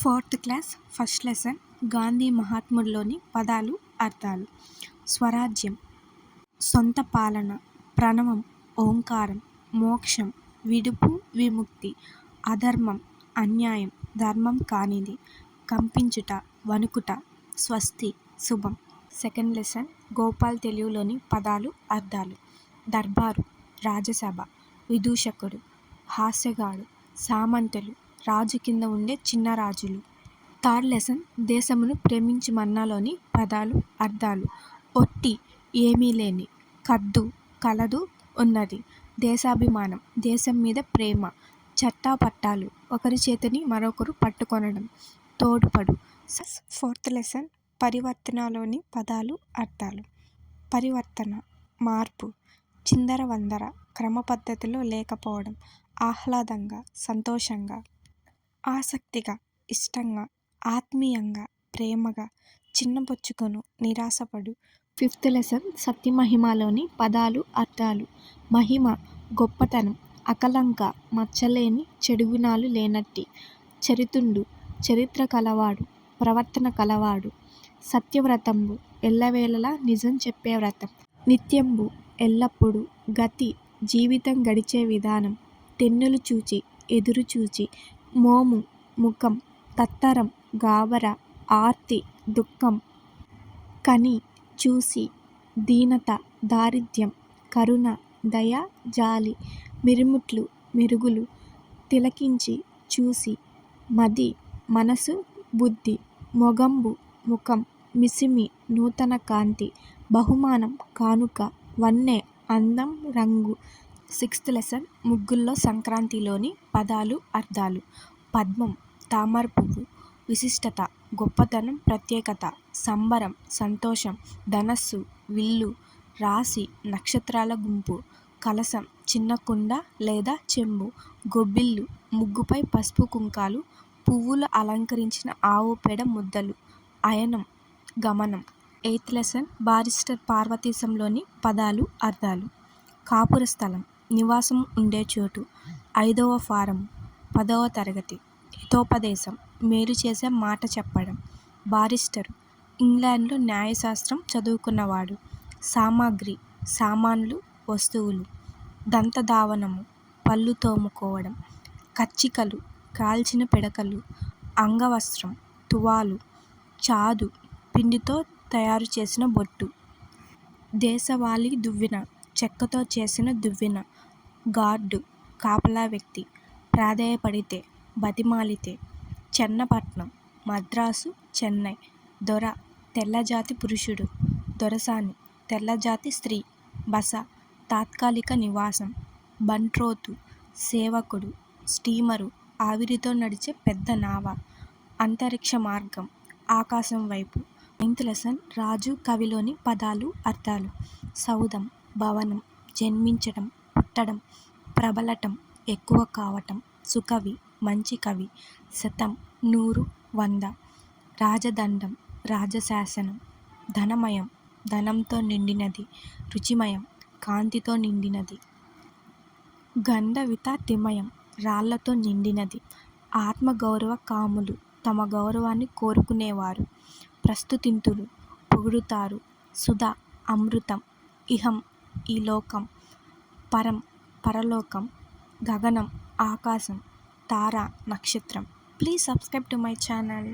Fourth class first lesson Gandhi మహాత్ముల్లోని పదాలు అర్థాలు. స్వరాజ్యం సొంత పాలన, ప్రణవం ఓంకారం, మోక్షం విడుపు విముక్తి, అధర్మం అన్యాయం ధర్మం కానిది, కంపించుట వణుకుట, స్వస్తి శుభం. సెకండ్ లెసన్ గోపాల్ తెలుగులోని పదాలు అర్థాలు. దర్బారు రాజసభ, విదూషకుడు హాస్యగాడు, సామంతులు రాజు కింద ఉండే చిన్న రాజులు. థర్డ్ లెసన్ దేశమును ప్రేమించుమన్నాలోని పదాలు అర్థాలు. ఒట్టి ఏమీ లేని, కద్దు కలదు ఉన్నది, దేశాభిమానం దేశం మీద ప్రేమ, చట్టాపట్టాలు ఒకరి చేతిని మరొకరు పట్టుకొనడం, తోడ్పడు. ఫోర్త్ లెసన్ పరివర్తనలోని పదాలు అర్థాలు. పరివర్తన మార్పు, చిందరవందర క్రమ పద్ధతిలో లేకపోవడం, ఆహ్లాదంగా సంతోషంగా, ఆసక్తిగా ఇష్టంగా, ఆత్మీయంగా ప్రేమగా, చిన్నబుచ్చుకొను నిరాశపడు. ఫిఫ్త్ లెసన్ సత్యమహిమలోని పదాలు అర్థాలు. మహిమ గొప్పతనం, అకలంక మచ్చలేని చెడుగుణాలు లేనట్టి, చరితుండు చరిత్ర కలవాడు ప్రవర్తన కలవాడు, సత్యవ్రతంబు ఎల్లవేళలా నిజం చెప్పే వ్రతం, నిత్యంబు ఎల్లప్పుడూ, గతి జీవితం గడిచే విధానం, తెన్నులు చూచి ఎదురు చూచి, మోము ముఖం, తత్తరం గాబర, ఆర్తి దుఃఖం, కని చూసి, దీనత దారిద్ర్యం, కరుణ దయ జాలి, మిరుముట్లు మెరుగులు, తిలకించి చూసి, మది మనసు బుద్ధి, మొగంబు ముఖం, మిసిమి నూతన కాంతి, బహుమానం కానుక, వన్నె అందం రంగు. సిక్స్త్ లెసన్ ముగ్గుల్లో సంక్రాంతిలోని పదాలు అర్థాలు. పద్మం తామర పువ్వు, విశిష్టత గొప్పతనం ప్రత్యేకత, సంబరం సంతోషం, ధనస్సు విల్లు, రాశి నక్షత్రాల గుంపు, కలశం చిన్న కుండ లేదా చెంబు, గొబ్బిళ్ళు ముగ్గుపై పసుపు కుంకాలు, పువ్వులు అలంకరించిన ఆవు పేడ ముద్దలు, అయనం గమనం. ఎయిత్ లెసన్ బారిస్టర్ పార్వతీశంలోని పదాలు అర్థాలు. కాపుర స్థలం నివాసం ఉండే చోటు, 5వ ఫారం 10వ తరగతి, హితోపదేశం మేలు చేసే మాట చెప్పడం, బారిస్టరు ఇంగ్లాండ్లో న్యాయశాస్త్రం చదువుకున్నవాడు, సామాగ్రి సామాన్లు వస్తువులు, దంతధావనము పళ్ళు తోముకోవడం, కచ్చికలు కాల్చిన పిడకలు, అంగవస్త్రం తువాలు, చాదు పిండితో తయారు చేసిన బొట్టు, దేశవాళీ దువ్వెన చెక్కతో చేసిన దువ్వెన, గార్డు కాపలా వ్యక్తి, ప్రాధేయపడితే బతిమాలితే, చెన్నపట్నం మద్రాసు చెన్నై, దొర తెల్లజాతి పురుషుడు, దొరసాని తెల్లజాతి స్త్రీ, బస తాత్కాలిక నివాసం, బంట్రోతు సేవకుడు, స్టీమరు ఆవిరితో నడిచే పెద్ద నావ, అంతరిక్ష మార్గం ఆకాశం వైపు. నైన్త్ లెసన్ రాజు కవిలోని పదాలు అర్థాలు. సౌధం భవనం, జన్మించడం పుట్టడం, ప్రబలటం ఎక్కువ కావటం, సుకవి మంచి కవి, శతం 100 100, రాజదండం రాజశాసనం, ధనమయం ధనంతో నిండినది, రుచిమయం కాంతితో నిండినది, గంధవితాతిమయం రాళ్లతో నిండినది, ఆత్మగౌరవ కాములు తమ గౌరవాన్ని కోరుకునేవారు, ప్రస్తుతింతులు పొగుడుతారు, సుధ అమృతం, ఇహం ఈ లోకం, పరం పరలోకం, గగనం ఆకాశం, తార నక్షత్రం. Please subscribe to my channel.